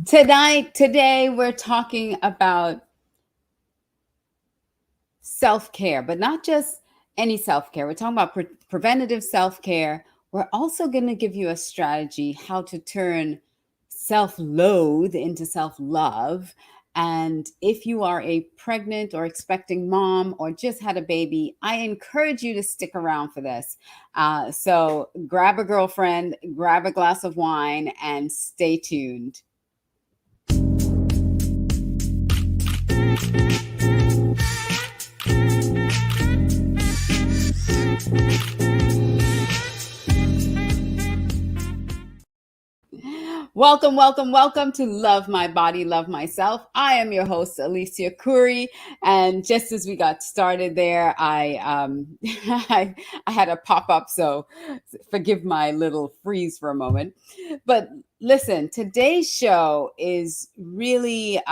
Today we're talking about self-care, but not just any self-care. We're talking about preventative self-care. We're also going to give you a strategy how to turn self-loathe into self-love. And if you are a pregnant or expecting mom or just had a baby, I encourage you to stick around for this. So grab a girlfriend, grab a glass of wine, and stay tuned. Welcome to Love My Body, Love Myself. I am your host, Alicia Couri. And just as we got started there, I had a pop up, so forgive my little freeze for a moment. But listen, today's show is really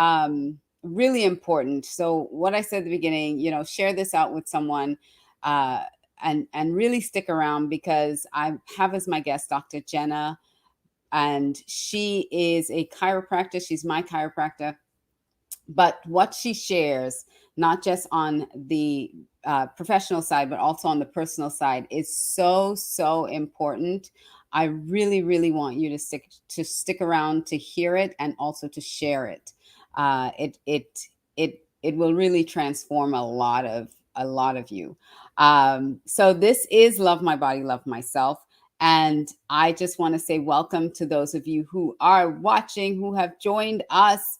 important. So what I said at the beginning, share this out with someone. Uh, and really stick around because I have as my guest Dr. Gena, and she is a chiropractor. She's my chiropractor. But what she shares, not just on the professional side, but also on the personal side, is so important. I really want you to stick around to hear it and also to share it. It will really transform a lot of you. So this is Love My Body, Love Myself. And I just want to say welcome to those of you who are watching, who have joined us.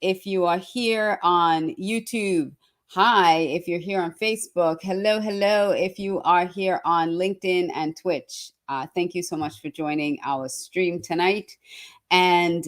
If you are here on YouTube, hi. If you're here on Facebook, hello. If you are here on LinkedIn and Twitch, thank you so much for joining our stream tonight. And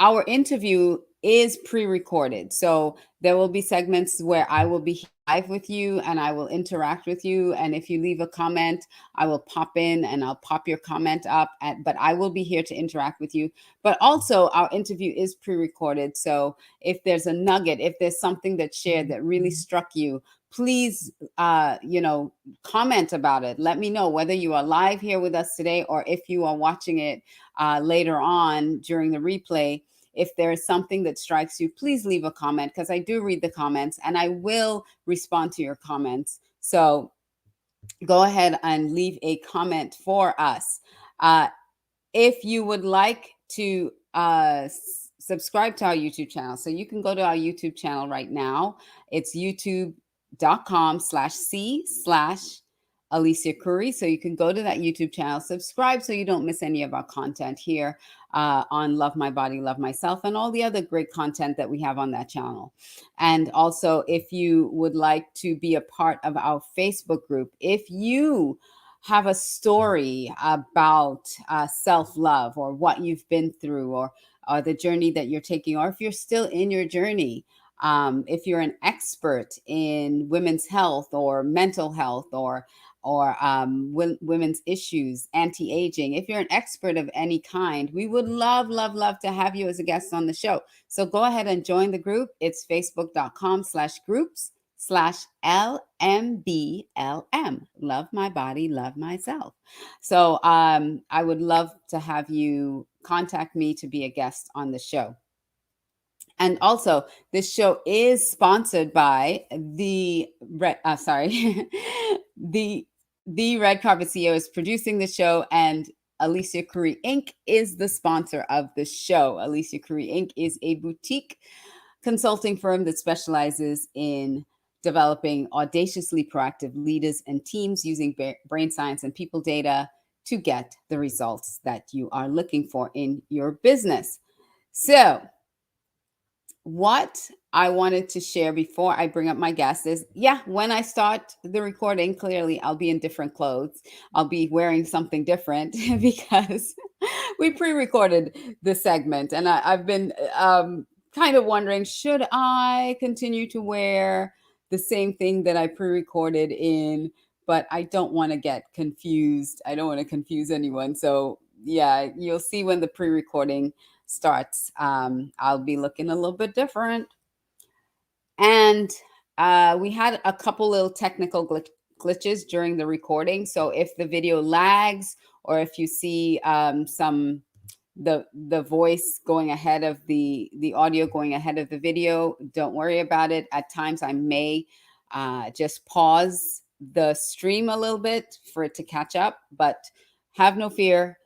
our interview is pre-recorded. So there will be segments where I will be live with you and I will interact with you. And if you leave a comment, I will pop in and I'll pop your comment up. But I will be here to interact with you. But also our interview is pre-recorded. So if there's a nugget, if there's something that's shared that really struck you, please, comment about it. Let me know whether you are live here with us today or if you are watching it later on during the replay. If there is something that strikes you, please leave a comment because I do read the comments and I will respond to your comments. So go ahead and leave a comment for us. If you would like to subscribe to our YouTube channel, so you can go to our YouTube channel right now. It's youtube.com/C/Alicia Couri. So you can go to that YouTube channel, subscribe so you don't miss any of our content here on Love My Body, Love Myself, and all the other great content that we have on that channel. And also, if you would like to be a part of our Facebook group, if you have a story about self-love or what you've been through or the journey that you're taking, or if you're still in your journey, if you're an expert in women's health or mental health or women's issues, anti-aging, if you're an expert of any kind, we would love to have you as a guest on the show. So go ahead and join the group. It's facebook.com/groups/LMBLM, Love My Body, Love Myself. So I would love to have you contact me to be a guest on the show. And also, this show is sponsored by the the Red Carpet CEO is producing the show, and Alicia Couri Inc. is the sponsor of the show. Alicia Couri Inc. is a boutique consulting firm that specializes in developing audaciously proactive leaders and teams using brain science and people data to get the results that you are looking for in your business. So, what I wanted to share before I bring up my guest is, when I start the recording, clearly I'll be in different clothes. I'll be wearing something different because we pre-recorded this segment. And I've been kind of wondering, should I continue to wear the same thing that I pre-recorded in? But I don't want to get confused. I don't want to confuse anyone. So yeah, you'll see when the pre-recording starts, I'll be looking a little bit different. And we had a couple little technical glitches during the recording. So if the video lags or if you see some the voice going ahead of the audio going ahead of the video. Don't worry about it. At times I may just pause the stream a little bit for it to catch up, but have no fear.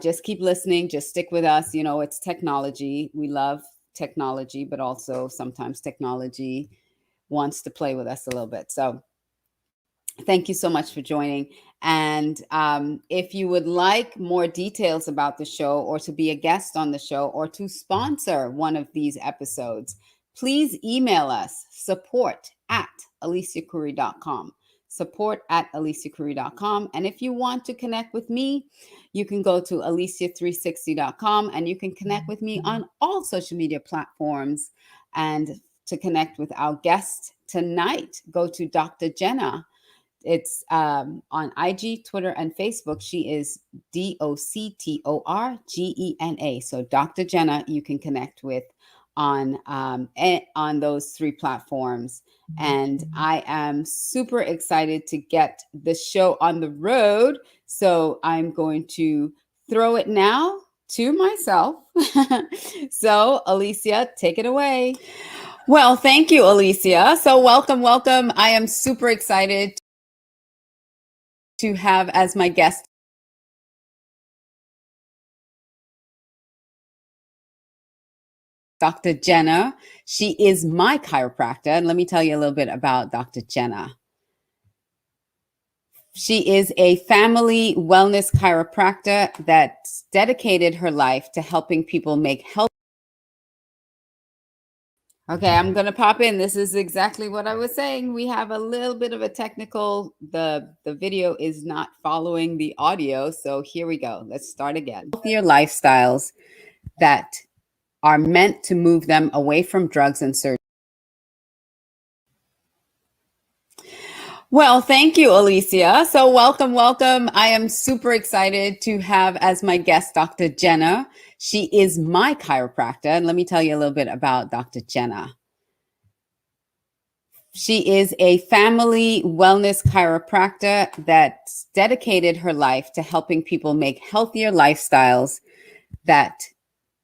Just keep listening. Just stick with us. You know, it's technology. We love technology, but also sometimes technology wants to play with us a little bit. So thank you so much for joining. And if you would like more details about the show, or to be a guest on the show, or to sponsor one of these episodes, please email us support@aliciacouri.com. support@aliciacouri.com. And if you want to connect with me, you can go to alicia360.com, and you can connect with me on all social media platforms. And to connect with our guest tonight, go to Dr. Gena. It's on IG, Twitter, and Facebook. She is DoctorGena. So Dr. Gena, you can connect with on those three platforms. And I am super excited to get the show on the road. So I'm going to throw it now to myself. So Alicia, take it away. Well, thank you, Alicia. So welcome. I am super excited to have as my guest Dr. Gena. She is my chiropractor. And let me tell you a little bit about Dr. Gena. She is a family wellness chiropractor that's dedicated her life to helping people make health. Okay, I'm going to pop in. This is exactly what I was saying. We have a little bit of a technical, the video is not following the audio. So here we go. Let's start again. Healthier lifestyles that are meant to move them away from drugs and surgery. Well, thank you, Alicia. So welcome. I am super excited to have as my guest Dr. Gena. She is my chiropractor. And let me tell you a little bit about Dr. Gena. She is a family wellness chiropractor that's dedicated her life to helping people make healthier lifestyles that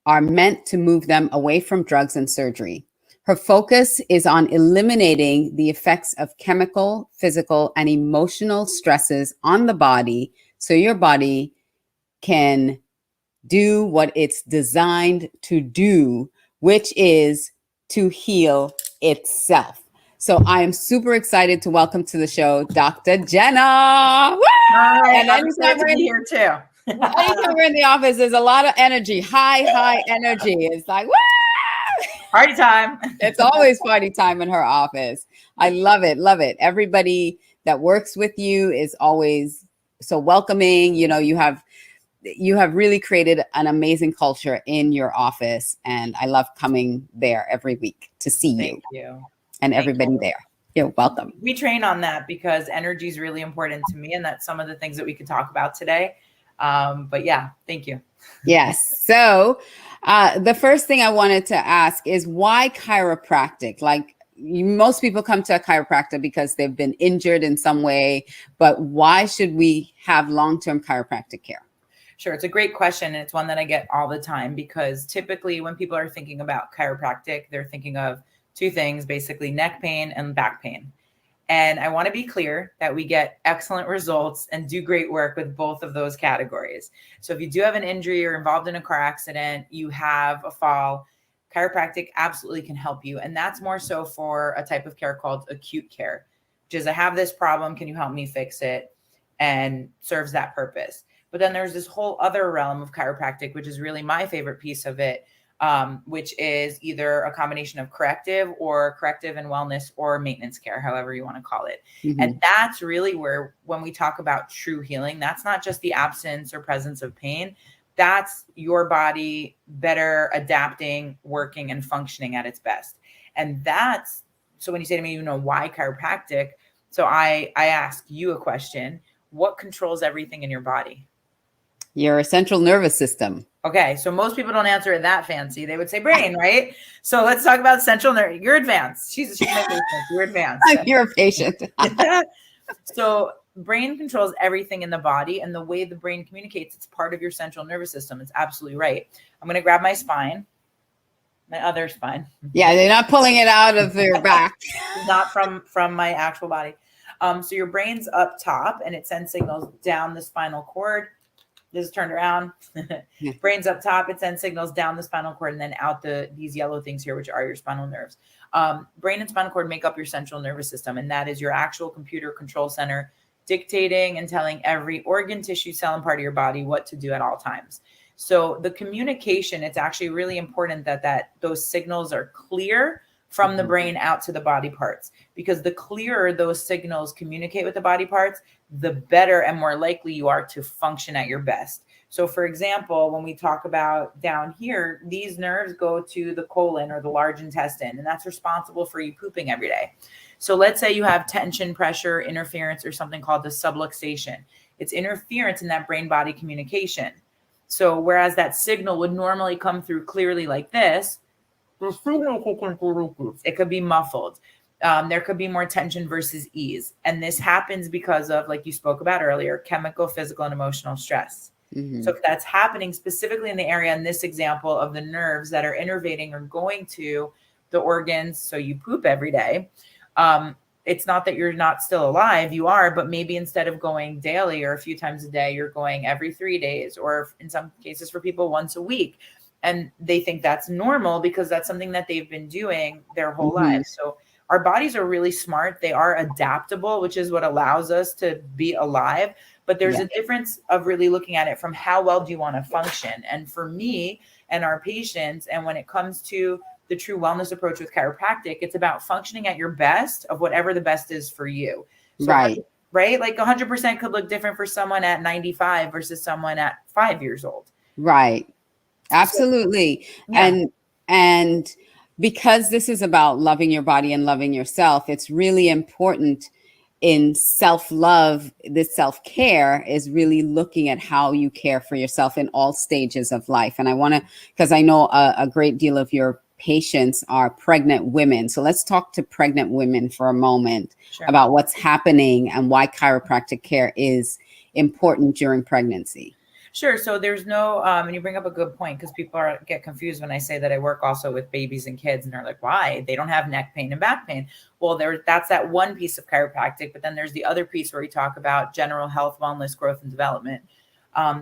are meant to move them away from drugs and surgery. Her focus is on eliminating the effects of chemical, physical, and emotional stresses on the body so your body can do what it's designed to do, which is to heal itself. So I am super excited to welcome to the show Dr. Gena. Woo! Hi, and I'm excited to be here too. Anytime we're in the office, there's a lot of energy, high energy. It's like, woo! Party time. It's always party time in her office. I love it. Everybody that works with you is always so welcoming. You know, you have really created an amazing culture in your office, and I love coming there every week to see you. Thank you. And everybody there. You're welcome. We train on that because energy is really important to me, and that's some of the things that we could talk about today. But yeah, thank you. Yes. So the first thing I wanted to ask is why chiropractic? Like most people come to a chiropractor because they've been injured in some way, but why should we have long-term chiropractic care? Sure. It's a great question. And it's one that I get all the time because typically when people are thinking about chiropractic, they're thinking of two things, basically neck pain and back pain. And I want to be clear that we get excellent results and do great work with both of those categories. So if you do have an injury or involved in a car accident, you have a fall, chiropractic absolutely can help you. And that's more so for a type of care called acute care, which is I have this problem. Can you help me fix it? And serves that purpose. But then there's this whole other realm of chiropractic, which is really my favorite piece of it, which is either a combination of corrective and wellness or maintenance care, however you want to call it. Mm-hmm. And that's really where, when we talk about true healing, that's not just the absence or presence of pain. That's your body better adapting, working, and functioning at its best. And that's, so when you say to me, you know, why chiropractic? So I ask you a question. What controls everything in your body? Your central nervous system. Okay, so most people don't answer it that fancy. They would say brain, right? So let's talk about central nerve. You're advanced. She's my patient. You're advanced. You're a patient. So brain controls everything in the body, and the way the brain communicates, it's part of your central nervous system. It's absolutely right. I'm going to grab my spine, my other spine. Yeah, they're not pulling it out of your back. Not from my actual body. So your brain's up top and it sends signals down the spinal cord. This is turned around. Brain's up top. It sends signals down the spinal cord and then out these yellow things here, which are your spinal nerves. Brain and spinal cord make up your central nervous system, and that is your actual computer control center, dictating and telling every organ, tissue, cell, and part of your body what to do at all times. So the communication, it's actually really important that those signals are clear from the brain out to the body parts, because the clearer those signals communicate with the body parts, the better and more likely you are to function at your best. So for example, when we talk about down here, these nerves go to the colon or the large intestine, and that's responsible for you pooping every day. So let's say you have tension, pressure, interference, or something called the subluxation. It's interference in that brain-body communication. So whereas that signal would normally come through clearly like this, the signal could come through like this. It could be muffled. There could be more tension versus ease. And this happens because of, like you spoke about earlier, chemical, physical, and emotional stress. Mm-hmm. So if that's happening specifically in the area, in this example of the nerves that are innervating or going to the organs, so you poop every day, it's not that you're not still alive, you are, but maybe instead of going daily or a few times a day, you're going every 3 days, or in some cases for people once a week. And they think that's normal because that's something that they've been doing their whole lives. So our bodies are really smart. They are adaptable, which is what allows us to be alive. But there's a difference of really looking at it from how well do you want to function. And for me and our patients, and when it comes to the true wellness approach with chiropractic, it's about functioning at your best of whatever the best is for you. So right. Like 100% could look different for someone at 95 versus someone at 5 years old. Right. Absolutely. So, and because this is about loving your body and loving yourself, it's really important in self-love. This self-care is really looking at how you care for yourself in all stages of life. And I want to, because I know a great deal of your patients are pregnant women. So let's talk to pregnant women for a moment about what's happening and why chiropractic care is important during pregnancy. Sure. So there's no, and you bring up a good point, because people get confused when I say that I work also with babies and kids, and they're like, why? They don't have neck pain and back pain. Well, that's that one piece of chiropractic, but then there's the other piece where we talk about general health, wellness, growth, and development.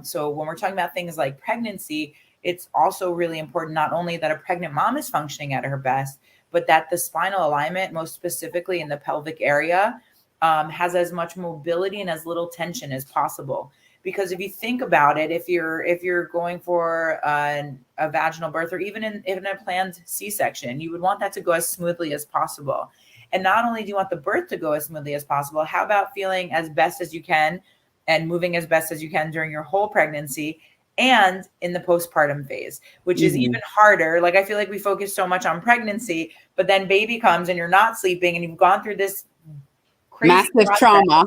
So when we're talking about things like pregnancy, it's also really important not only that a pregnant mom is functioning at her best, but that the spinal alignment, most specifically in the pelvic area, has as much mobility and as little tension as possible. Because if you think about it, if you're going for a vaginal birth, or even in a planned C-section, you would want that to go as smoothly as possible. And not only do you want the birth to go as smoothly as possible, how about feeling as best as you can and moving as best as you can during your whole pregnancy and in the postpartum phase, which is even harder. Like, I feel like we focus so much on pregnancy, but then baby comes and you're not sleeping and you've gone through this crazy massive trauma.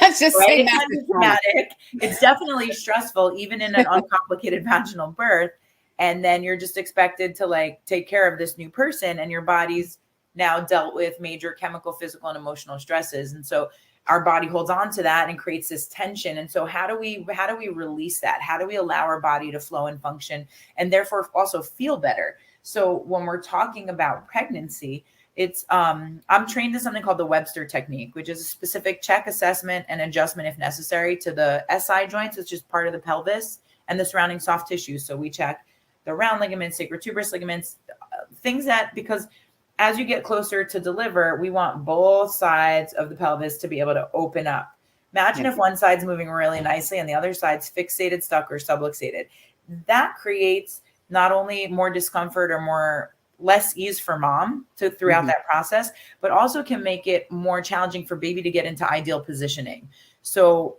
Let's just say massive traumatic. It's definitely stressful, even in an uncomplicated vaginal birth. And then you're just expected to like take care of this new person, and your body's now dealt with major chemical, physical, and emotional stresses. And so our body holds on to that and creates this tension. And so how do we release that? How do we allow our body to flow and function, and therefore also feel better? So when we're talking about pregnancy, it's I'm trained in something called the Webster technique, which is a specific check, assessment, and adjustment if necessary to the SI joints, which is part of the pelvis, and the surrounding soft tissue. So we check the round ligaments, sacrotuberous ligaments, things that, because as you get closer to deliver, we want both sides of the pelvis to be able to open up. Imagine if one side's moving really nicely and the other side's fixated, stuck, or subluxated. That creates not only more discomfort or less ease for mom throughout that process, but also can make it more challenging for baby to get into ideal positioning. So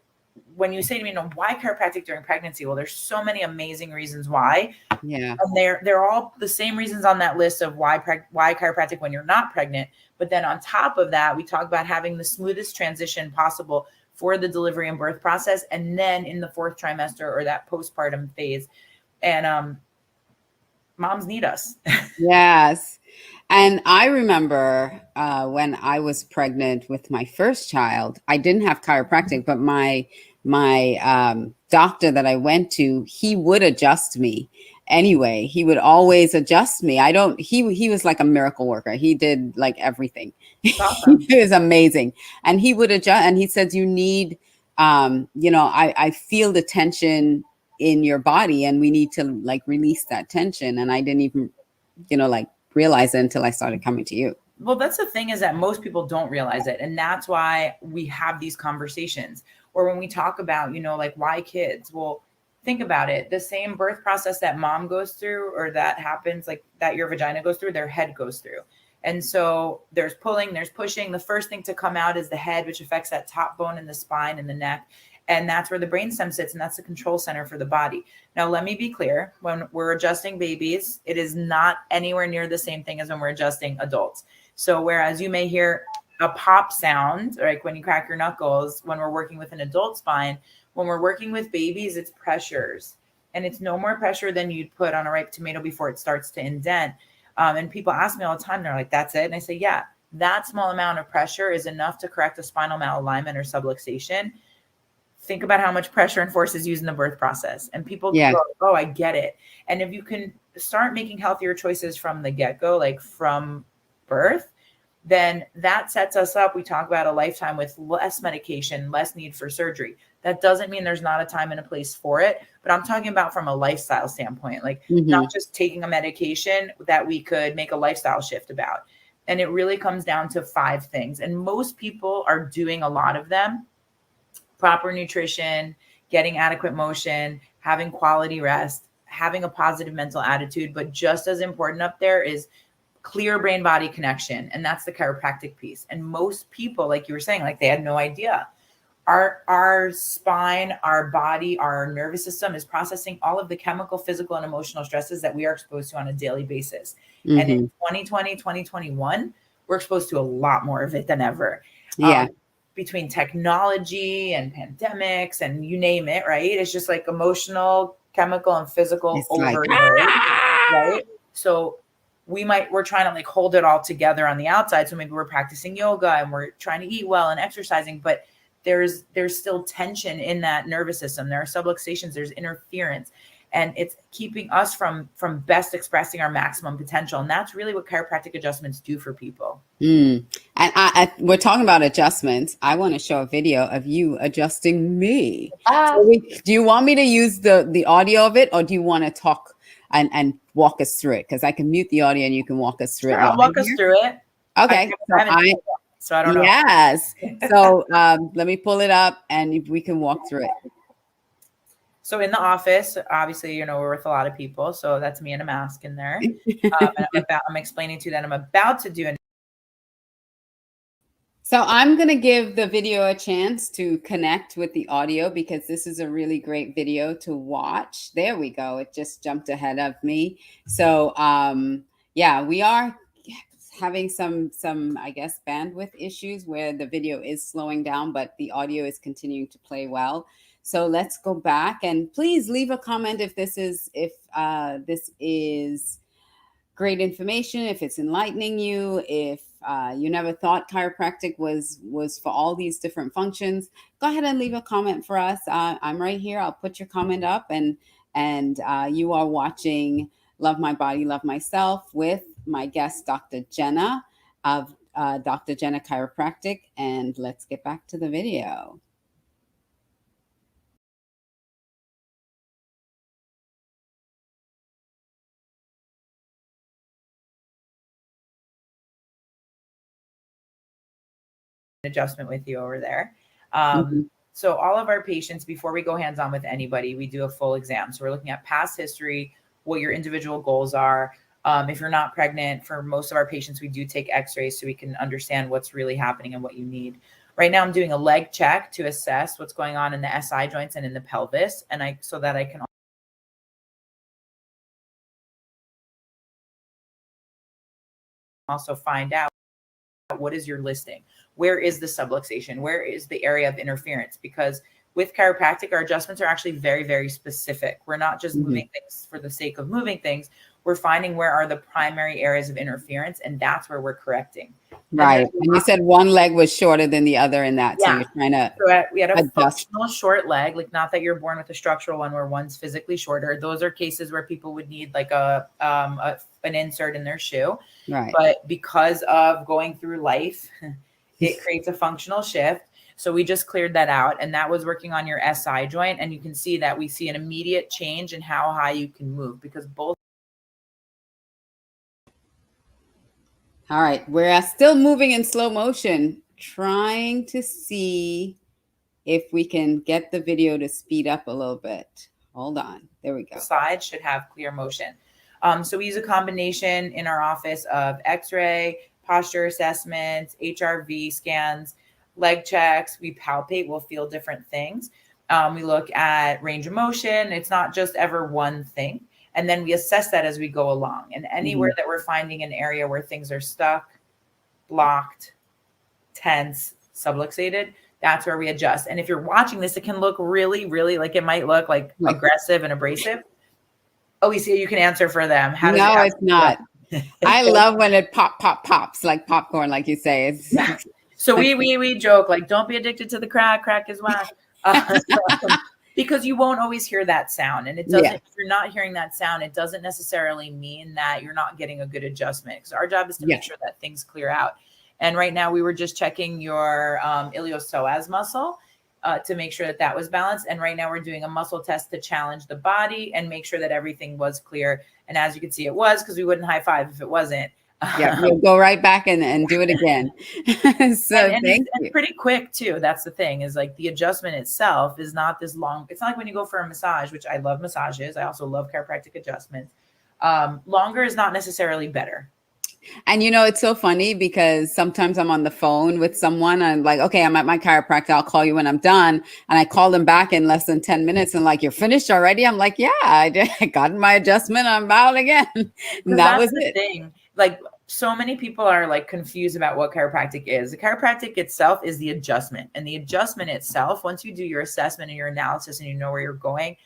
when you say to me, why chiropractic during pregnancy? Well, there's so many amazing reasons why. Yeah. And they're all the same reasons on that list of why chiropractic when you're not pregnant. But then on top of that, we talk about having the smoothest transition possible for the delivery and birth process. And then in the 4th trimester or that postpartum phase. And moms need us. Yes. And I remember when I was pregnant with my first child, I didn't have chiropractic, but my doctor that I went to, he would adjust me anyway. He would always adjust me. He was like a miracle worker. He did like everything. Awesome. He was amazing. And he would adjust, and he says, you need, I feel the tension in your body, and we need to like release that tension. And I didn't even, like realize it until I started coming to you. Well, that's the thing, is that most people don't realize it. And that's why we have these conversations. Or when we talk about, like, why kids? Well, think about it. The same birth process that mom goes through, or that happens, like that your vagina goes through, their head goes through. And so there's pulling, there's pushing. The first thing to come out is the head, which affects that top bone in the spine and the neck. And that's where the brainstem sits, and that's the control center for the body. Now, let me be clear. When we're adjusting babies, it is not anywhere near the same thing as when we're adjusting adults. So whereas you may hear a pop sound, like when you crack your knuckles, when we're working with an adult spine, when we're working with babies, it's pressures. And it's no more pressure than you'd put on a ripe tomato before it starts to indent. And people ask me all the time, they're like, that's it? And I say, yeah, that small amount of pressure is enough to correct a spinal malalignment or subluxation. Think about how much pressure and force is used in the birth process. And people go, oh, I get it. And if you can start making healthier choices from the get-go, like from birth, then that sets us up. We talk about a lifetime with less medication, less need for surgery. That doesn't mean there's not a time and a place for it, but I'm talking about from a lifestyle standpoint, like not just taking a medication that we could make a lifestyle shift about. And it really comes down to 5 things. And most people are doing a lot of them: proper nutrition, getting adequate motion, having quality rest, having a positive mental attitude. But just as important up there is clear brain-body connection. And that's the chiropractic piece. And most people, like you were saying, like they had no idea. Our spine, our body, our nervous system is processing all of the chemical, physical, and emotional stresses that we are exposed to on a daily basis. And in 2020, 2021, we're exposed to a lot more of it than ever. Yeah. Between technology and pandemics and you name it, right? It's just like emotional, chemical, and physical overload, right? So we're trying to like hold it all together on the outside. So maybe we're practicing yoga and we're trying to eat well and exercising, but there's still tension in that nervous system. There are subluxations, there's interference, and it's keeping us from best expressing our maximum potential. And that's really what chiropractic adjustments do for people. And we're talking about adjustments. I want to show a video of you adjusting me. Do you want me to use the audio of it, or do you want to talk and walk us through it? Because I can mute the audio and you can walk us through it. I'll walk us through it. Okay. So I don't know. Yes. So let me pull it up and we can walk through it. So in the office, obviously, we're with a lot of people. So that's me in a mask in there. And I'm explaining to you that I'm about to do So I'm going to give the video a chance to connect with the audio, because this is a really great video to watch. There we go. It just jumped ahead of me. So yeah, we are having some, I guess, bandwidth issues where the video is slowing down, but the audio is continuing to play well. So let's go back, and please leave a comment if this is great information, if it's enlightening you, if you never thought chiropractic was for all these different functions. Go ahead and leave a comment for us. I'm right here. I'll put your comment up, and you are watching Love My Body, Love Myself with my guest, Dr. Gena of Dr. Gena Chiropractic. And let's get back to the video. adjustment with you over there. So all of our patients, before we go hands-on with anybody, we do a full exam. So we're looking at past history, what your individual goals are. If you're not pregnant, for most of our patients, we do take x-rays so we can understand what's really happening and what you need. Right now, I'm doing a leg check to assess what's going on in the SI joints and in the pelvis, and so that I can also find out what is your listing. Where is the subluxation? Where is the area of interference? Because with chiropractic, our adjustments are actually very, very specific. We're not just moving things for the sake of moving things. we're finding where are the primary areas of interference, and that's where we're correcting. Right. And you said one leg was shorter than the other in that. So Yeah. you're trying to So we had a adjust. functional short leg, like not that you're born with a structural one where one's physically shorter. Those are cases where people would need like an insert in their shoe. Right. But because of going through life, it creates a functional shift. So we just cleared that out, and that was working on your SI joint. And you can see that we see an immediate change in how high you can move, because both. All right. We're still moving in slow motion, trying to see if we can get the video to speed up a little bit. Hold on. There we go. Sides should have clear motion. So we use a combination in our office of x-ray, posture assessments, HRV scans, leg checks. We palpate, we'll feel different things. We look at range of motion. It's not just ever one thing. And then we assess that as we go along. And anywhere that we're finding an area where things are stuck, blocked, tense, subluxated, that's where we adjust. And if you're watching this, it can look really, really like it might look like aggressive and abrasive. Alicia, you can answer for them. No, it's not. I love when it pops like popcorn, like you say. So we joke like, don't be addicted to the crack. Crack is whack. Because you won't always hear that sound. And it doesn't, if you're not hearing that sound, it doesn't necessarily mean that you're not getting a good adjustment, because our job is to make sure that things clear out. And right now we were just checking your iliopsoas muscle to make sure that that was balanced. And right now we're doing a muscle test to challenge the body and make sure that everything was clear. And as you can see, it was, because we wouldn't high five if it wasn't. Yeah, we'll go right back and do it again. And pretty quick too. That's the thing, is like the adjustment itself is not this long. It's not like when you go for a massage, which I love massages. I also love chiropractic adjustments. Longer is not necessarily better. And it's so funny because sometimes I'm on the phone with someone and I'm like, okay, I'm at my chiropractor. I'll call you when I'm done. And I call them back in less than 10 minutes and like, you're finished already? I'm like, yeah, I got my adjustment. I'm out again. And that was it. Thing. Like, so many people are like confused about what chiropractic is. The chiropractic itself is the adjustment, and the adjustment itself, once you do your assessment and your analysis and you know where you're going,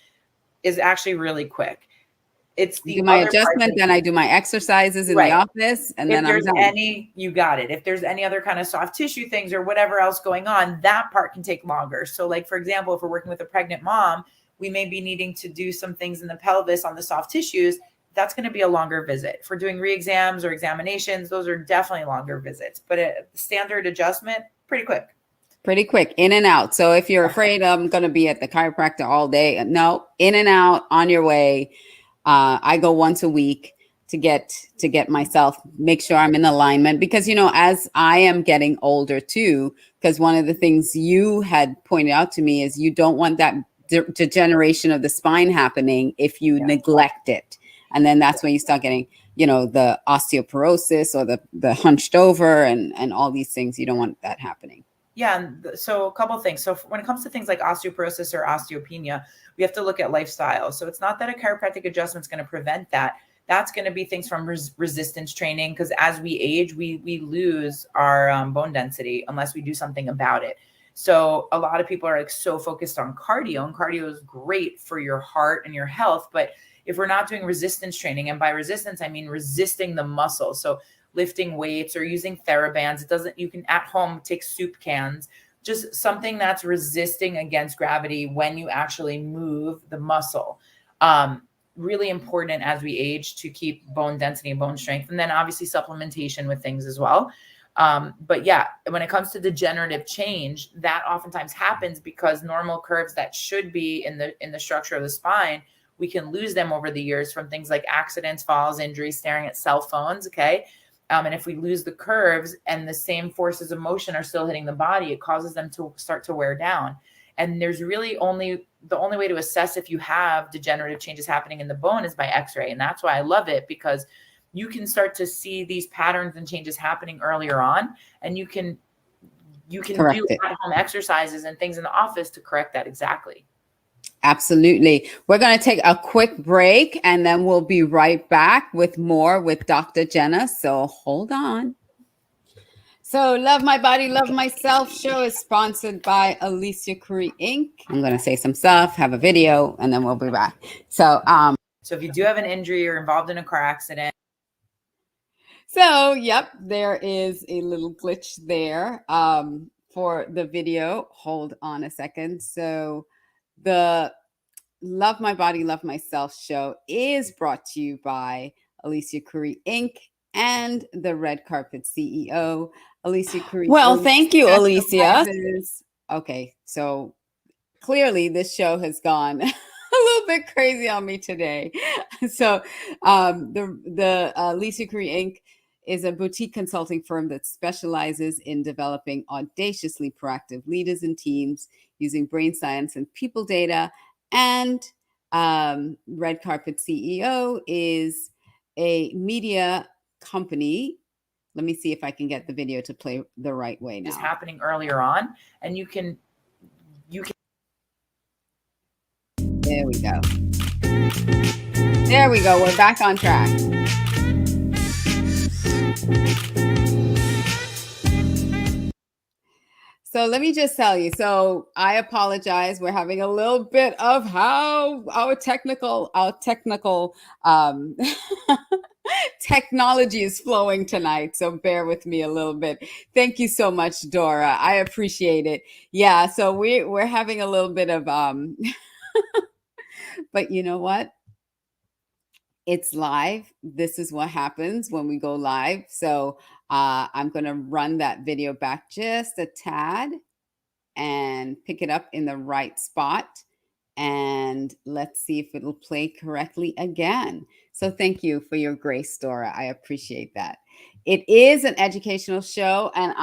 is actually really quick. It's the my adjustment, then I do my exercises in the office, and then I'm done. You got it. If there's any other kind of soft tissue things or whatever else going on, that part can take longer. So like, for example, if we're working with a pregnant mom, we may be needing to do some things in the pelvis on the soft tissues. That's going to be a longer visit. For doing re-exams or examinations, those are definitely longer visits. But a standard adjustment, pretty quick. Pretty quick, in and out. So if you're afraid I'm going to be at the chiropractor all day, no, in and out, on your way. I go once a week to get myself, make sure I'm in alignment, because, as I am getting older too, because one of the things you had pointed out to me is you don't want that degeneration of the spine happening if you neglect it. And then that's when you start getting, the osteoporosis or the hunched over and all these things. You don't want that happening. Yeah. So a couple of things. So when it comes to things like osteoporosis or osteopenia, we have to look at lifestyle. So it's not that a chiropractic adjustment is going to prevent that. That's going to be things from resistance training, because as we age, we lose our bone density unless we do something about it. So a lot of people are like so focused on cardio, and cardio is great for your heart and your health. But if we're not doing resistance training, and by resistance, I mean resisting the muscle. So lifting weights or using TheraBands, you can at home take soup cans, just something that's resisting against gravity when you actually move the muscle. Really important as we age to keep bone density and bone strength. And then obviously supplementation with things as well. But yeah, when it comes to degenerative change, that oftentimes happens because normal curves that should be in the structure of the spine, we can lose them over the years from things like accidents, falls, injuries, staring at cell phones. Okay. And if we lose the curves and the same forces of motion are still hitting the body, it causes them to start to wear down. And there's really the only way to assess if you have degenerative changes happening in the bone is by x-ray. And that's why I love it, because you can start to see these patterns and changes happening earlier on, and you can do at-home exercises and things in the office to correct that exactly. Absolutely. We're going to take a quick break, and then we'll be right back with more with Dr. Gena. So hold on. So Love My Body, Love Myself show is sponsored by Alicia Couri Inc. I'm going to say some stuff, have a video, and then we'll be back. So So if you do have an injury or involved in a car accident. So, yep, there is a little glitch there for the video. Hold on a second. So the Love My Body, Love Myself show is brought to you by Alicia Couri Inc. and the Red Carpet CEO, Alicia Couri. Well, thank you, Alicia. Okay, so clearly this show has gone a little bit crazy on me today. So the Alicia Couri Inc. is a boutique consulting firm that specializes in developing audaciously proactive leaders and teams using brain science and people data. And Red Carpet CEO is a media company. Let me see if I can get the video to play the right way now. Is happening earlier on, and you can. There we go. There we go. We're back on track. So let me just tell you. So I apologize. We're having a little bit of how our technical technology is flowing tonight. So bear with me a little bit. Thank you so much, Dora. I appreciate it. Yeah. So we're having a little bit of but you know what? It's live. This is what happens when we go live. So I'm going to run that video back just a tad and pick it up in the right spot. And let's see if it'll play correctly again. So thank you for your grace, Dora. I appreciate that. It is an educational show, and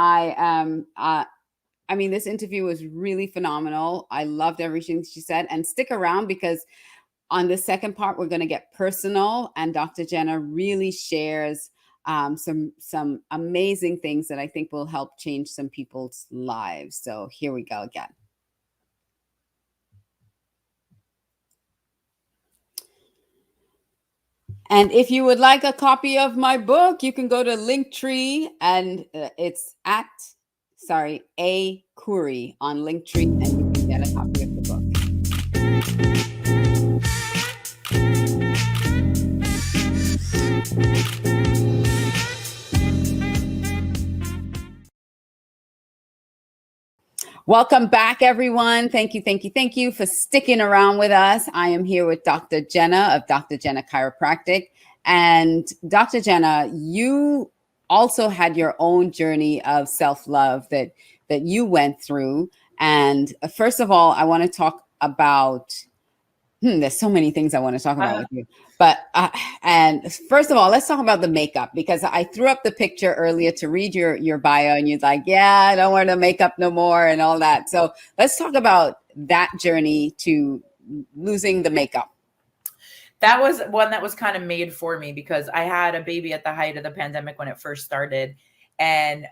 I mean, this interview was really phenomenal. I loved everything she said. And stick around, because on the second part, we're going to get personal, and Dr. Gena really shares some amazing things that I think will help change some people's lives. So here we go again. And if you would like a copy of my book, you can go to Linktree, and it's at, A Couri on Linktree, and you can get a copy of the book. Welcome back, everyone. Thank you for sticking around with us. I am here with Dr. Gena of Dr. Gena Chiropractic. And Dr. Gena, you also had your own journey of self-love that you went through. And first of all, I want to talk about, there's so many things I want to talk about with you. But, and first of all, let's talk about the makeup, because I threw up the picture earlier to read your bio, and you're like, yeah, I don't wear the makeup no more and all that. So let's talk about that journey to losing the makeup. That was one that was kind of made for me, because I had a baby at the height of the pandemic when it first started. And,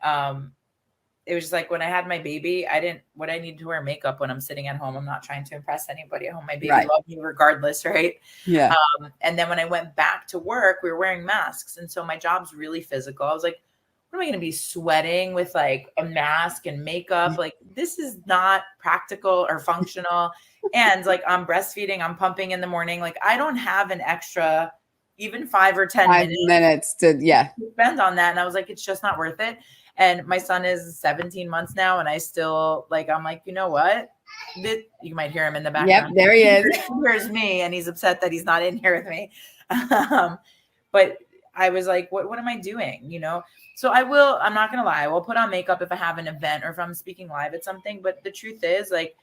it was just like, when I had my baby, I need to wear makeup when I'm sitting at home. I'm not trying to impress anybody at home. My baby loved me regardless, right? Yeah. And then when I went back to work, we were wearing masks. And so my job's really physical. I was like, what am I going to be sweating with like a mask and makeup? Like, this is not practical or functional. And like, I'm breastfeeding, I'm pumping in the morning. Like, I don't have an extra, even 5 or 10 minutes to spend on that. And I was like, it's just not worth it. And my son is 17 months now, and I still I'm like, you know what? You might hear him in the background. Yep, there he is. He hears me, and he's upset that he's not in here with me. But I was like, what am I doing? So I'm not going to lie. I will put on makeup if I have an event or if I'm speaking live at something. But the truth is, like,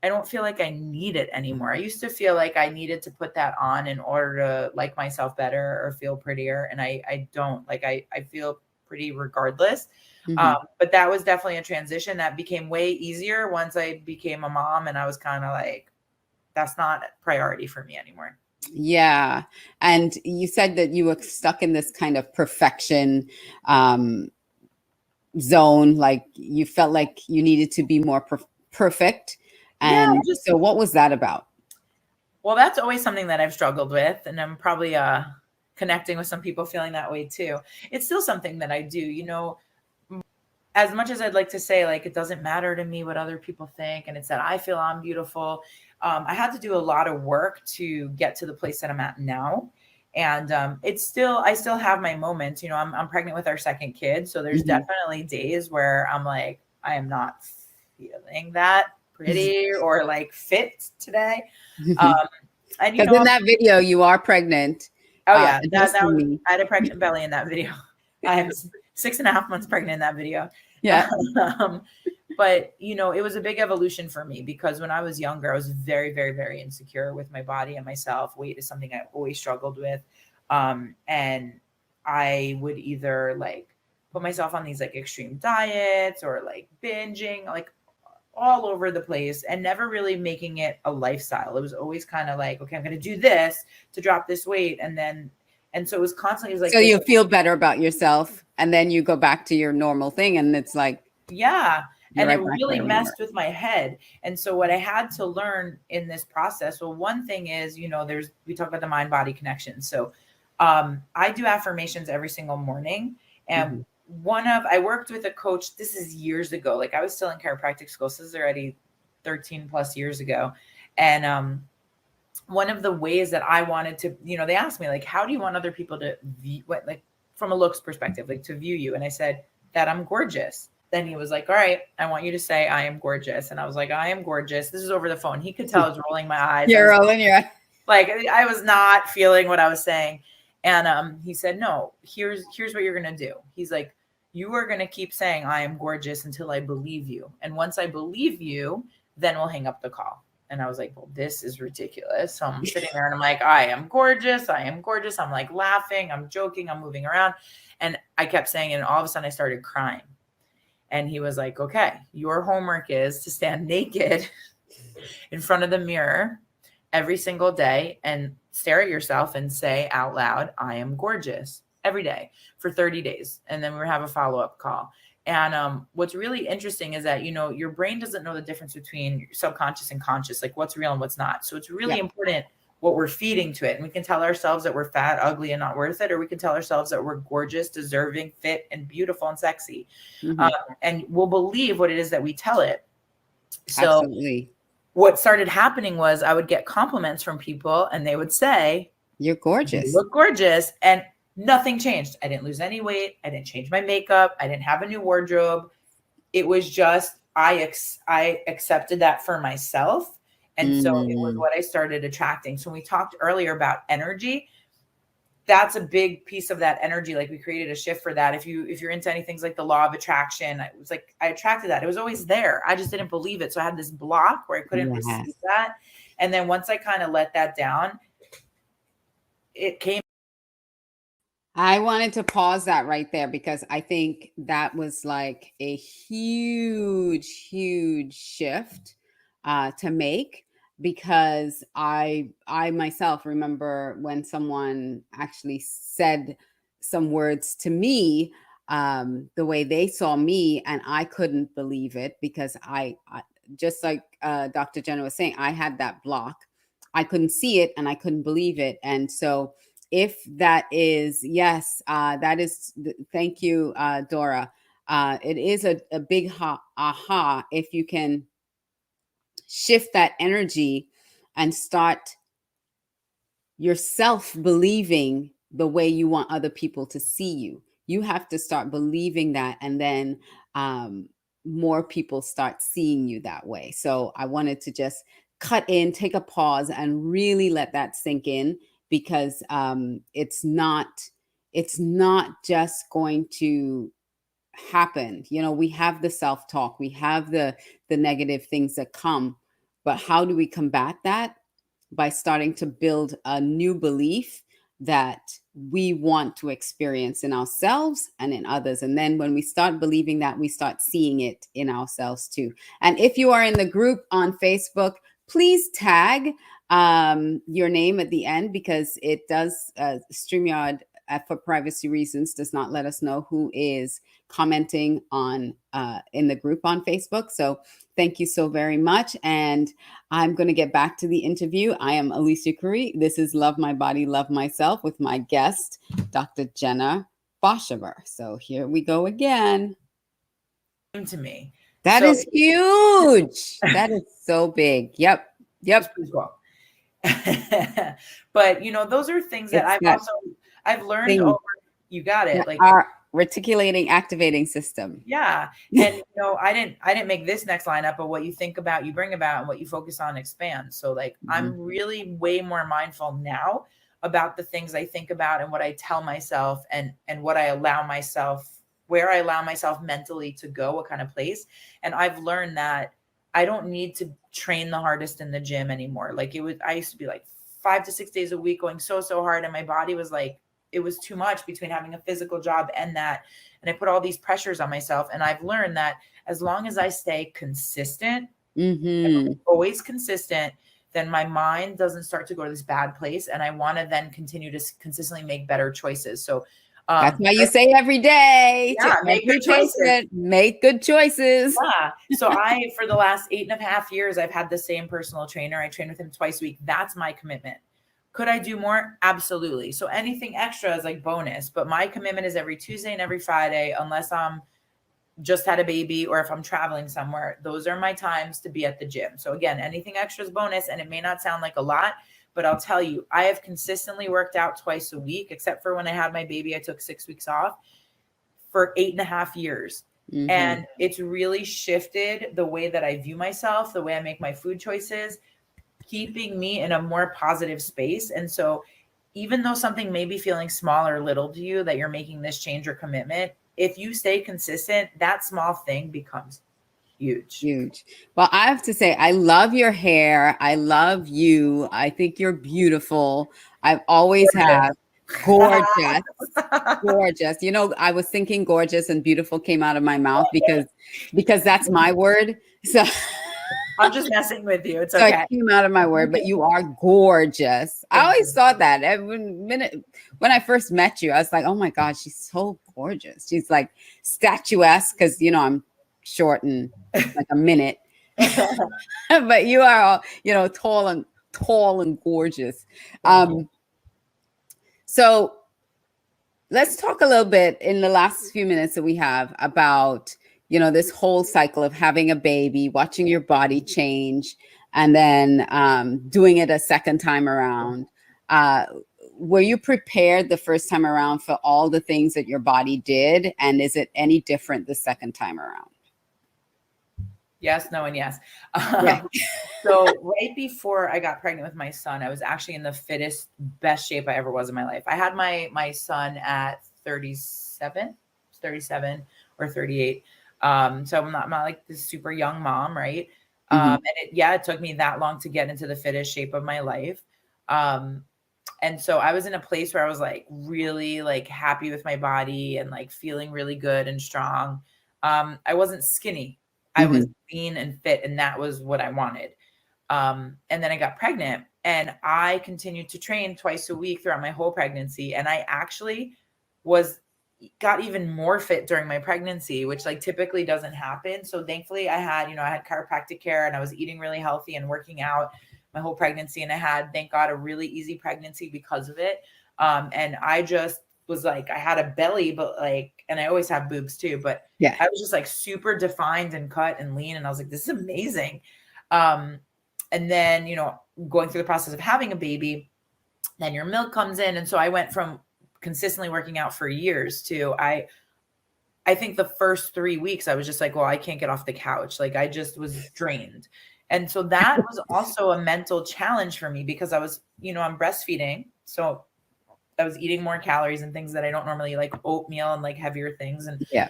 I don't feel like I need it anymore. I used to feel like I needed to put that on in order to like myself better or feel prettier. And I don't. Like, I feel pretty regardless. Mm-hmm. But that was definitely a transition that became way easier once I became a mom, and I was kind of like, that's not a priority for me anymore. Yeah. And you said that you were stuck in this kind of perfection zone. Like, you felt like you needed to be more perfect. And so what was that about? Well, that's always something that I've struggled with. And I'm probably connecting with some people feeling that way too. It's still something that I do, as much as I'd like to say, like, it doesn't matter to me what other people think, and it's that I feel I'm beautiful. I had to do a lot of work to get to the place that I'm at now. And I still have my moments. You know, I'm pregnant with our second kid. So there's definitely days where I'm like, I am not feeling that pretty or like fit today. And, Because in that video, you are pregnant. Oh yeah, just that for was, me. I had a pregnant belly in that video. I am 6.5 months pregnant in that video. Yeah. But you know, it was a big evolution for me because when I was younger, I was very, very, very insecure with my body and myself. Weight is something I always struggled with. And I would either like put myself on these like extreme diets or like binging, like all over the place and never really making it a lifestyle. It was always kind of like, okay, I'm going to do this to drop this weight. And so it was constantly, it was like, so you feel better about yourself and then you go back to your normal thing. And it's like, yeah. And right it really messed with my head. And so what I had to learn in this process, well, one thing is, you know, we talk about the mind body connection. So I do affirmations every single morning. And I worked with a coach, this is years ago. Like I was still in chiropractic school. So this is already 13 plus years ago. And one of the ways that I wanted to, you know, they asked me like, how do you want other people to view, like from a looks perspective, like to view you? And I said that I'm gorgeous. Then he was like, all right, I want you to say I am gorgeous. And I was like, I am gorgeous. This is over the phone. He could tell I was rolling my eyes. You're rolling your eyes. Like I was not feeling what I was saying. And he said, no, here's what you're going to do. He's like, you are going to keep saying I am gorgeous until I believe you. And once I believe you, then we'll hang up the call. And I was like, well, this is ridiculous. So I'm sitting there and I'm like, I am gorgeous. I am gorgeous. I'm like laughing. I'm joking. I'm moving around. And I kept saying it. And all of a sudden I started crying. And he was like, okay, your homework is to stand naked in front of the mirror every single day and stare at yourself and say out loud, I am gorgeous every day for 30 days. And then we have a follow-up call. And what's really interesting is that, you know, your brain doesn't know the difference between subconscious and conscious, like what's real and what's not. So it's really important what we're feeding to it. And we can tell ourselves that we're fat, ugly, and not worth it, or we can tell ourselves that we're gorgeous, deserving, fit, and beautiful and sexy. And we'll believe what it is that we tell it. So absolutely. What started happening was I would get compliments from people and they would say, you're gorgeous. You look gorgeous. And nothing changed. I didn't lose any weight. I didn't change my makeup. I didn't have a new wardrobe. It was just, I accepted that for myself. And so it was what I started attracting. So when we talked earlier about energy, that's a big piece of that energy. Like we created a shift for that. If you're into any things like the law of attraction, it was like, I attracted that. It was always there. I just didn't believe it. So I had this block where I couldn't receive that. And then once I kind of let that down, it came. I wanted to pause that right there because I think that was like a huge shift to make, because I myself remember when someone actually said some words to me the way they saw me, and I couldn't believe it because I just like Dr. Gena was saying, I had that block. I couldn't see it and I couldn't believe it. And so if that is, yes, that is, thank you, Dora. It is a big aha if you can shift that energy and start yourself believing the way you want other people to see you. You have to start believing that, and then more people start seeing you that way. So I wanted to just cut in, take a pause, and really let that sink in, because it's not just going to happen. You know, we have the self-talk, we have the negative things that come, but how do we combat that? By starting to build a new belief that we want to experience in ourselves and in others. And then when we start believing that, we start seeing it in ourselves too. And if you are in the group on Facebook, please tag your name at the end, because it does, StreamYard, for privacy reasons, does not let us know who is commenting on in the group on Facebook. So thank you so very much. And I'm going to get back to the interview. I am Alicia Couri. This is Love My Body, Love Myself with my guest, Dr. Gena Bofshever. So here we go again. To me. That is huge. That is so big. Yep. Yep. Just please go. But those are things that I've learned over. You got it. Like our reticulating activating system. Yeah. And I didn't make this next line up, but what you think about, you bring about, and what you focus on expands. So like, I'm really way more mindful now about the things I think about and what I tell myself and what I allow myself, where I allow myself mentally to go, what kind of place. And I've learned that I don't need to train the hardest in the gym anymore. Like I used to be like 5 to 6 days a week going so hard. And my body was like, it was too much between having a physical job and that. And I put all these pressures on myself. And I've learned that as long as I stay consistent, always consistent, then my mind doesn't start to go to this bad place. And I want to then continue to consistently make better choices. So that's why you say every day. Yeah, make good choices. Make good choices. Yeah. So for the last 8.5 years, I've had the same personal trainer. I train with him twice a week. That's my commitment. Could I do more? Absolutely. So anything extra is like bonus, but my commitment is every Tuesday and every Friday, unless I'm just had a baby or if I'm traveling somewhere. Those are my times to be at the gym. So again, anything extra is bonus, and it may not sound like a lot, but I'll tell you, I have consistently worked out twice a week, except for when I had my baby, I took 6 weeks off for 8.5 years. And it's really shifted the way that I view myself, the way I make my food choices, keeping me in a more positive space. And so even though something may be feeling small or little to you, that you're making this change or commitment, if you stay consistent, that small thing becomes huge. Well, I have to say, I love your hair. I love you. I think you're beautiful. I've always have. Gorgeous. Gorgeous. I was thinking gorgeous and beautiful came out of my mouth because that's my word. So I'm just messing with you. It's okay. So it came out of my word, but you are gorgeous. I always thought that every minute when I first met you, I was like, oh my God, she's so gorgeous. She's like statuesque because, I'm short and like a minute, but you are, tall and gorgeous. So let's talk a little bit in the last few minutes that we have about this whole cycle of having a baby, watching your body change, and then doing it a second time around. Were you prepared the first time around for all the things that your body did? And is it any different the second time around? Yes, no, and yes. So right before I got pregnant with my son, I was actually in the fittest, best shape I ever was in my life. I had my son at 37 or 38. So I'm not like this super young mom, right? And it took me that long to get into the fittest shape of my life. And so I was in a place where I was like really like happy with my body and like feeling really good and strong. I wasn't skinny. I was lean and fit, and that was what I wanted. And then I got pregnant, and I continued to train twice a week throughout my whole pregnancy. And I actually got even more fit during my pregnancy, which like typically doesn't happen. So thankfully I had chiropractic care, and I was eating really healthy and working out my whole pregnancy. And I had, thank God, a really easy pregnancy because of it. And I just was like, I had a belly, but like, and I always have boobs too, but yeah, I was just like super defined and cut and lean. And I was like, this is amazing. And then, going through the process of having a baby, then your milk comes in. And so I went from consistently working out for years to I think the first 3 weeks I was just like, well, I can't get off the couch. Like I just was drained. And so that was also a mental challenge for me because I was, I'm breastfeeding. So I was eating more calories and things that I don't normally, like oatmeal and like heavier things. And so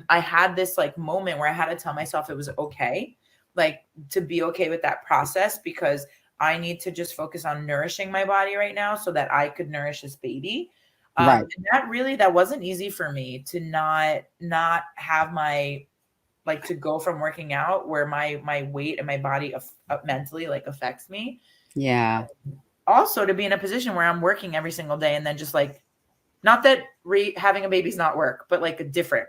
I had this like moment where I had to tell myself it was okay, like to be okay with that process, because I need to just focus on nourishing my body right now so that I could nourish this baby. And that wasn't easy for me to not have like to go from working out where my weight and my body mentally like affects me. Yeah. Also to be in a position where I'm working every single day and then just like, not that having a baby's not work, but like a different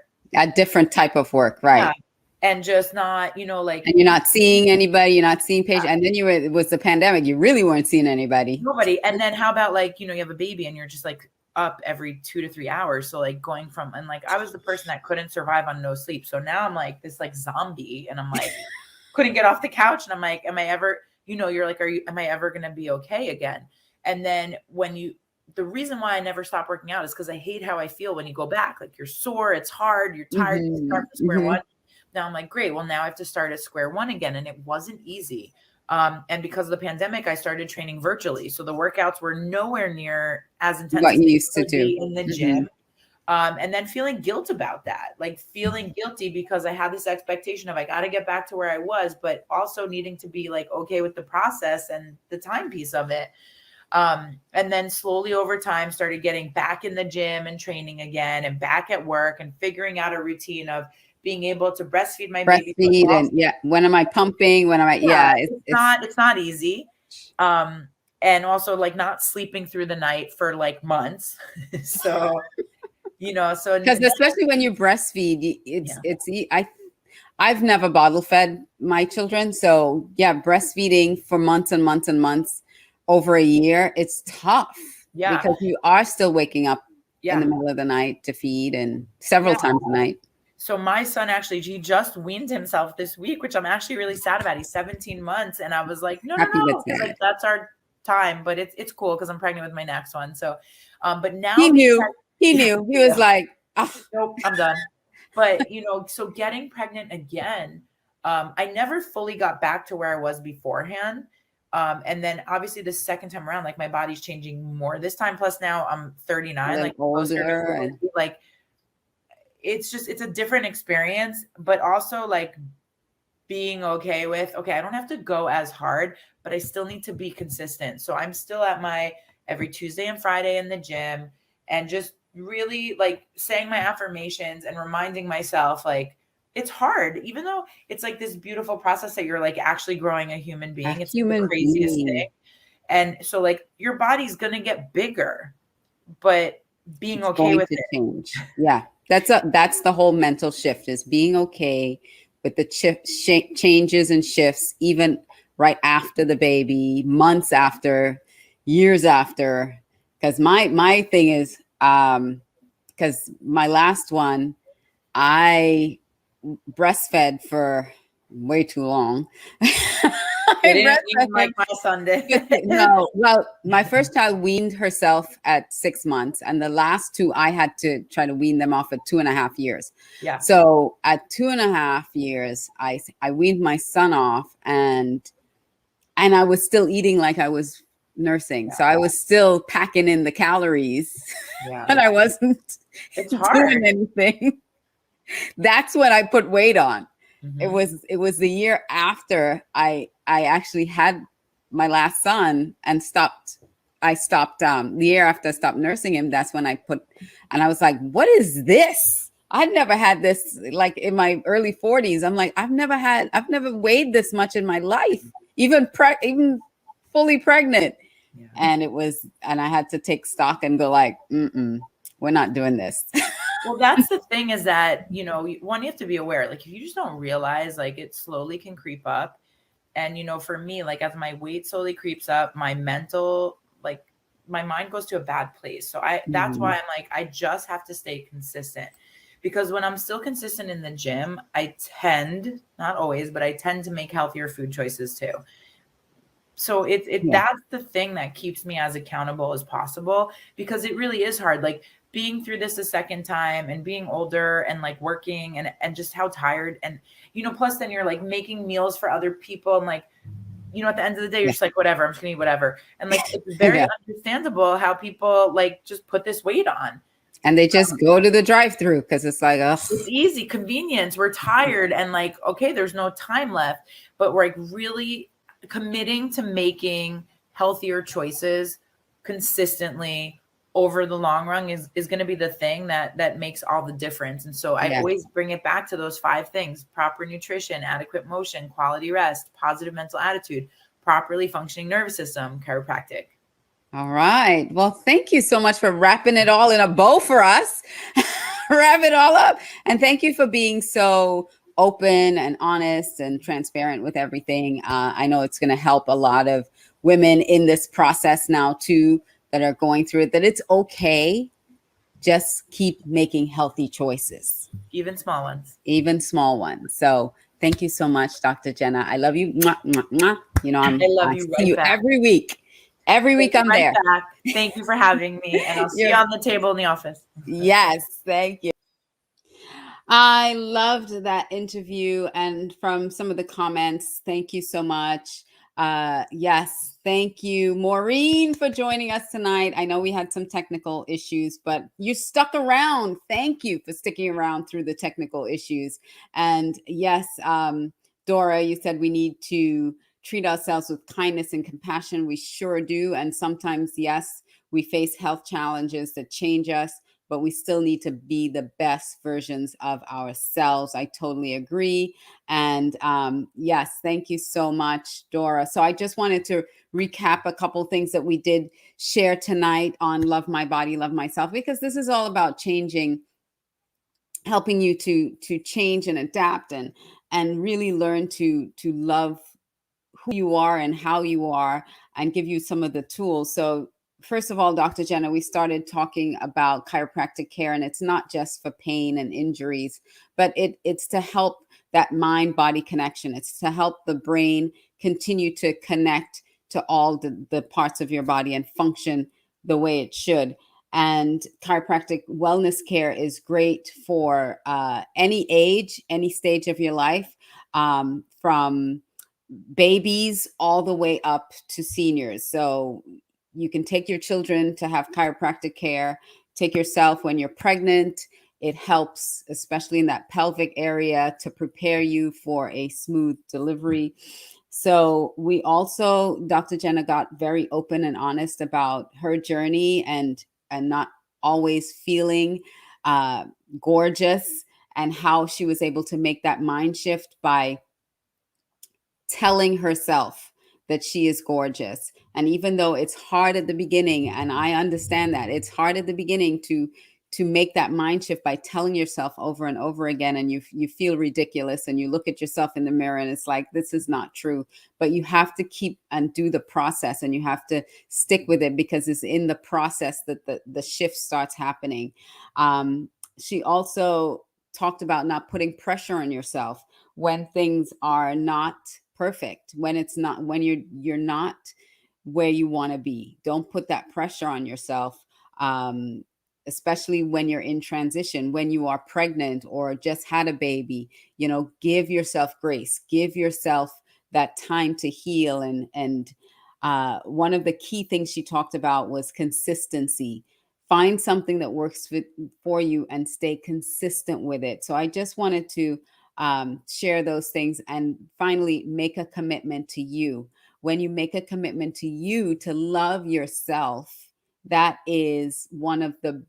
type of work. Right. Yeah. And just not, like, and you're not seeing anybody, you're not seeing patients. And then it was the pandemic. You really weren't seeing anybody. Nobody. And then how about like, you have a baby and you're just like up every 2 to 3 hours. So like going from, and like, I was the person that couldn't survive on no sleep. So now I'm like this like zombie, and I'm like, couldn't get off the couch. And I'm like, am I ever, you're like, am I ever going to be okay again? And then the reason why I never stop working out is because I hate how I feel when you go back. Like, you're sore, it's hard, you're tired, you start from square one. Now I'm like, great, well, now I have to start at square one again. And it wasn't easy. And because of the pandemic, I started training virtually. So the workouts were nowhere near as intense what as you they used to could do be in the gym. And then feeling guilt about that, like feeling guilty because I had this expectation of I got to get back to where I was, but also needing to be like, okay with the process and the time piece of it. And then slowly over time started getting back in the gym and training again and back at work and figuring out a routine of being able to breastfeed my baby. And when am I pumping? When am I? It's not easy. And also like not sleeping through the night for like months. So, so because especially when you breastfeed, I've never bottle fed my children. So yeah, breastfeeding for months and months and months, over a year, it's tough. Yeah. Because you are still waking up in the middle of the night to feed and several times a night. So my son actually, he just weaned himself this week, which I'm actually really sad about. He's 17 months. And I was like, no. Like, that's our time, but it's cool because I'm pregnant with my next one. So, but now he knew, he was like, nope, I'm done. But, so getting pregnant again, I never fully got back to where I was beforehand. And then obviously the second time around, like my body's changing more this time. Plus now I'm 39, like older, and like, it's a different experience, but also like being okay with, I don't have to go as hard, but I still need to be consistent. So I'm still at my every Tuesday and Friday in the gym and just really like saying my affirmations and reminding myself, like, it's hard, even though it's like this beautiful process that you're like actually growing a human being. It's the craziest thing. And so like your body's going to get bigger, but being okay with it. Change. Yeah. That's the whole mental shift, is being okay with the changes and shifts, even right after the baby, months after, years after. Because my thing is, because my last one, I breastfed for way too long. Like my son did. No, well, my first child weaned herself at 6 months, and the last two I had to try to wean them off at 2.5 years. Yeah. So at 2.5 years, I weaned my son off, and I was still eating like I was nursing. So I was still packing in the calories, and I wasn't doing anything. That's when I put weight on. Mm-hmm. It was the year after I actually had my last son and stopped. I stopped the year after I stopped nursing him. That's when I put, and I was like, what is this? I'd never had this, like in my early 40s. I'm like, I've never weighed this much in my life, even fully pregnant. Yeah. And I had to take stock and go like, we're not doing this. Well, that's the thing, is that, one, you have to be aware, like if you just don't realize, like it slowly can creep up. And, for me, like as my weight slowly creeps up, my mental, like my mind goes to a bad place. So that's why I'm like, I just have to stay consistent, because when I'm still consistent in the gym, I tend, not always, but I tend to make healthier food choices too. So that's the thing that keeps me as accountable as possible, because it really is hard. Like being through this a second time and being older and like working and just how tired, and, plus then you're like making meals for other people. And like, at the end of the day, you're just like, whatever, I'm just gonna eat whatever. And like, it's very understandable how people like just put this weight on. And they just go to the drive-through because it's like, it's easy, convenience. We're tired and like, okay, there's no time left, but we're like really committing to making healthier choices consistently over the long run is going to be the thing that makes all the difference. And so I always bring it back to those 5 things: proper nutrition, adequate motion, quality rest, positive mental attitude, properly functioning nervous system, chiropractic. All right. Well, thank you so much for wrapping it all in a bow for us. Wrap it all up. And thank you for being so open and honest and transparent with everything. I know it's going to help a lot of women in this process now too, that are going through it, that it's okay. Just keep making healthy choices. Even small ones. So Thank you so much, Dr. Gena. I love you. Mwah, mwah, mwah. You know, I love I you see right you back. every week. Every week I'm Right there. back. Thank you for having me, and I'll see you on the table in the office. Yes, thank you. I loved that interview, and from some of the comments, thank you so much. Yes, thank you, Maureen, for joining us tonight. I know we had some technical issues, but you stuck around. Thank you for sticking around through the technical issues. And yes, Dora, you said we need to treat ourselves with kindness and compassion. We sure do. And sometimes, yes, we face health challenges that change us, but we still need to be the best versions of ourselves. I totally agree. And yes, thank you so much, Dora. So I just wanted to recap a couple things that we did share tonight on Love My Body, Love Myself, because this is all about changing, helping you to change and adapt and really learn to love who you are and how you are, and give you some of the tools. So first of all, Dr. Gena, we started talking about chiropractic care, and it's not just for pain and injuries, but it's to help that mind-body connection. It's to help the brain continue to connect to all the parts of your body and function the way it should. And chiropractic wellness care is great for any age, any stage of your life, from babies all the way up to seniors. So you can take your children to have chiropractic care, take yourself when you're pregnant. It helps, especially in that pelvic area, to prepare you for a smooth delivery. So we also, Dr. Gena got very open and honest about her journey and not always feeling uh, gorgeous, and how she was able to make that mind shift by telling herself that she is gorgeous. And even though it's hard at the beginning, and I understand that it's hard at the beginning to make that mind shift by telling yourself over and over again, and you feel ridiculous, and you look at yourself in the mirror and it's like, this is not true. But you have to keep and do the process, and you have to stick with it, because it's in the process that the shift starts happening. She also talked about not putting pressure on yourself when things are not perfect, when it's not, when you're not where you want to be. Don't put that pressure on yourself, especially when you're in transition, when you are pregnant or just had a baby. You know, give yourself grace, give yourself that time to heal. And one of the key things she talked about was consistency. Find something that works for you and stay consistent with it. So I just wanted to share those things. And finally, make a commitment to you. When you make a commitment to you to love yourself, that is one of the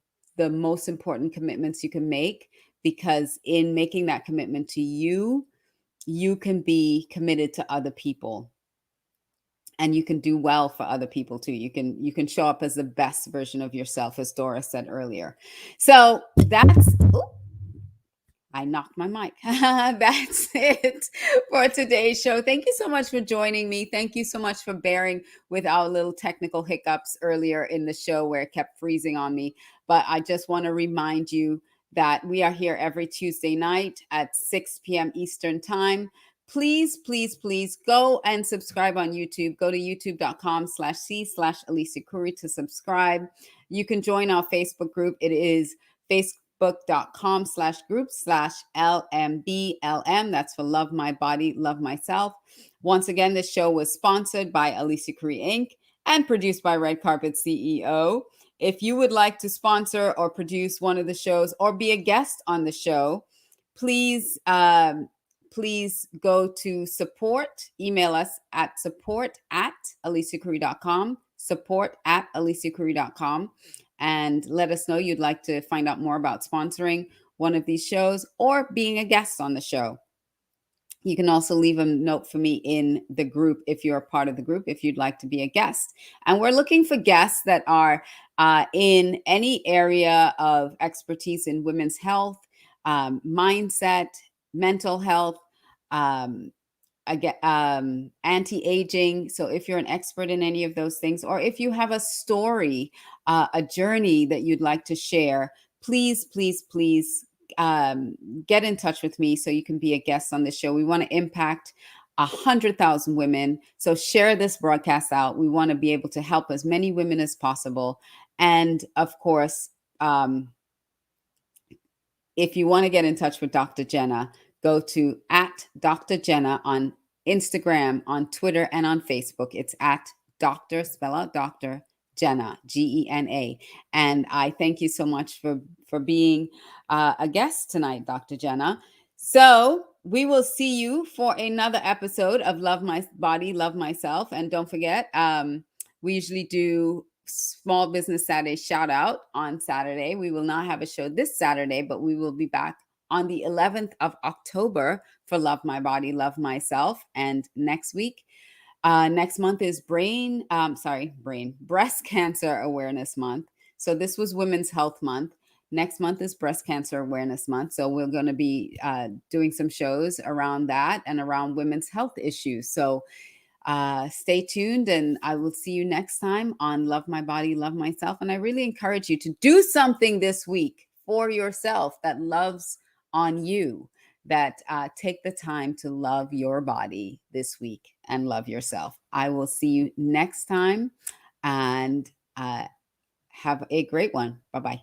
most important commitments you can make, because in making that commitment to you, you can be committed to other people, and you can do well for other people too. You can show up as the best version of yourself, as Dora said earlier. So that's, I knocked my mic. That's it for today's show. Thank you so much for joining me. Thank you so much for bearing with our little technical hiccups earlier in the show where it kept freezing on me. But I just want to remind you that we are here every Tuesday night at 6 p.m. Eastern Time. Please, please, please go and subscribe on YouTube. Go to youtube.com/c/Alicia Couri to subscribe. You can join our Facebook group. It is facebook.com/group/LMBLM. That's for Love My Body, Love Myself. Once again, this show was sponsored by Alicia Couri Inc. and produced by Red Carpet CEO. If you would like to sponsor or produce one of the shows or be a guest on the show, please go to support. Email us at support@aliciacouri.com, support@aliciacouri.com, and let us know you'd like to find out more about sponsoring one of these shows or being a guest on the show. You can also leave a note for me in the group if you're a part of the group, if you'd like to be a guest. And we're looking for guests that are in any area of expertise in women's health, mindset, mental health, anti-aging. So if you're an expert in any of those things, or if you have a story, a journey that you'd like to share, please, please, please get in touch with me so you can be a guest on the show. We want to impact 100,000 women. So share this broadcast out. We want to be able to help as many women as possible. And of course, if you want to get in touch with Dr. Gena, go to @Dr. Gena on Instagram, on Twitter, and on Facebook. It's @Dr. spell out Dr. Gena, Gena. And I thank you so much for being a guest tonight, Dr. Gena. So we will see you for another episode of Love My Body, Love Myself. And don't forget, we usually do Small Business Saturday shout out on Saturday. We will not have a show this Saturday, but we will be back on the 11th of October for Love My Body, Love Myself. And next month is Breast Cancer Awareness Month. So this was Women's Health Month. Next month is Breast Cancer Awareness Month. So we're going to be doing some shows around that and around women's health issues. So stay tuned, and I will see you next time on Love My Body, Love Myself. And I really encourage you to do something this week for yourself that loves on you, that take the time to love your body this week and love yourself. I will see you next time, and have a great one. Bye-bye.